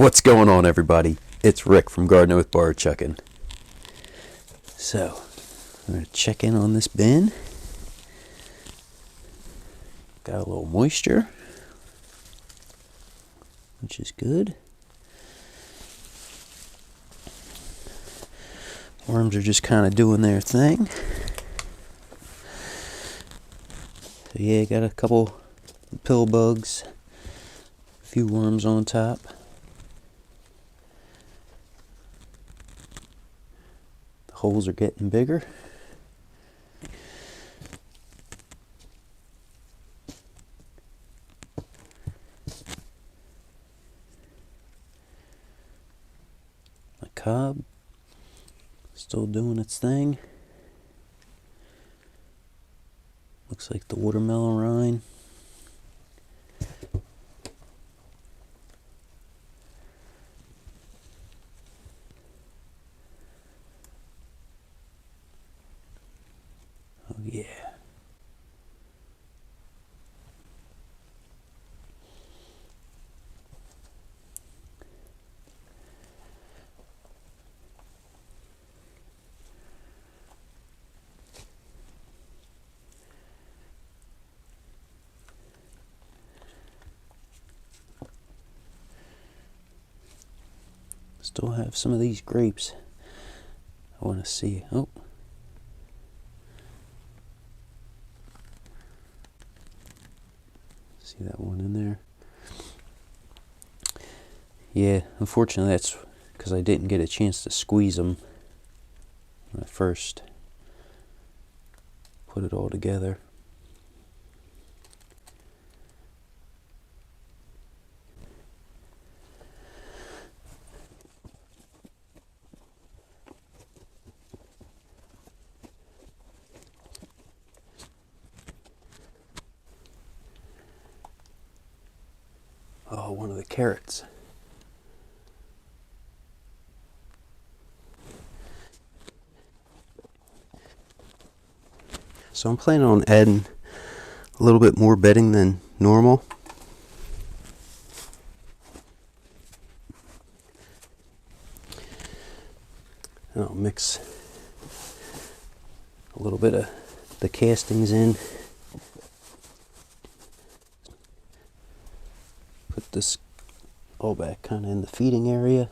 What's going on, everybody? It's Rick from Gardening with Barchuckin. So, I'm going to check in on this bin. Got a little moisture, which is good. Worms are just kind of doing their thing. So yeah, got a couple pill bugs, a few worms on top. The holes are getting bigger. My cob still doing its thing. Looks like the watermelon rind. Oh yeah. Still have some of these grapes. I want to see. Oh. See that one in there? Yeah, unfortunately that's because I didn't get a chance to squeeze them when I first put it all together. Oh, one of the carrots. So I'm planning on adding a little bit more bedding than normal. And I'll mix a little bit of the castings in. Put this all back kind of in the feeding area.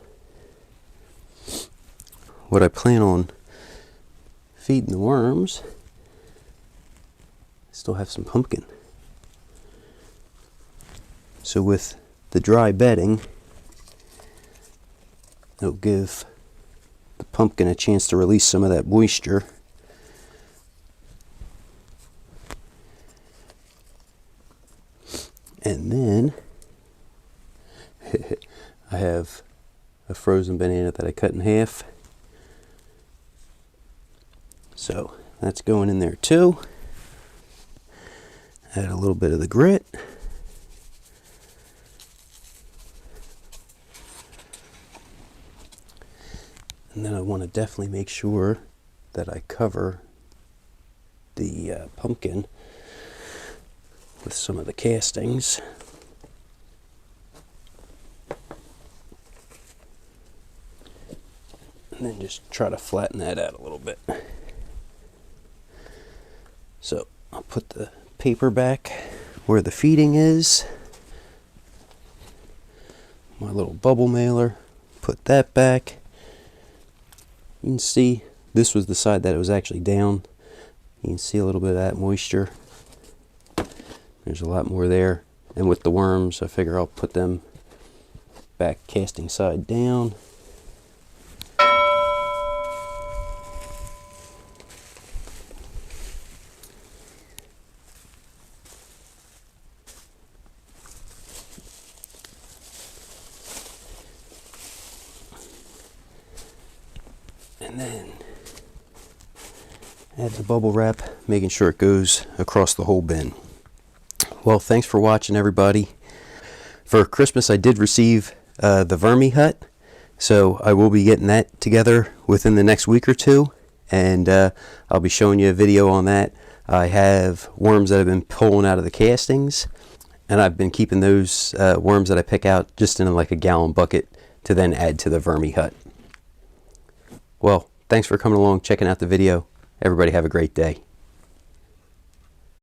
What I plan on feeding the worms, still have some pumpkin. So with the dry bedding, it'll give the pumpkin a chance to release some of that moisture. And then I have a frozen banana that I cut in half. So that's going in there too. Add a little bit of the grit. And then I want to definitely make sure that I cover the pumpkin with some of the castings. And then just try to flatten that out a little bit. So I'll put the paper back where the feeding is. My little bubble mailer, put that back. You can see this was the side that it was actually down. You can see a little bit of that moisture. There's a lot more there. And with the worms, I figure I'll put them back casting side down. And then add the bubble wrap, making sure it goes across the whole bin. Well, thanks for watching, everybody. For Christmas, I did receive the Vermi hut, so I will be getting that together within the next week or two, and I'll be showing you a video on that. I have worms that I've been pulling out of the castings, and I've been keeping those worms that I pick out just in like a gallon bucket to then add to the vermi hut. Well, thanks for coming along, checking out the video. Everybody have a great day.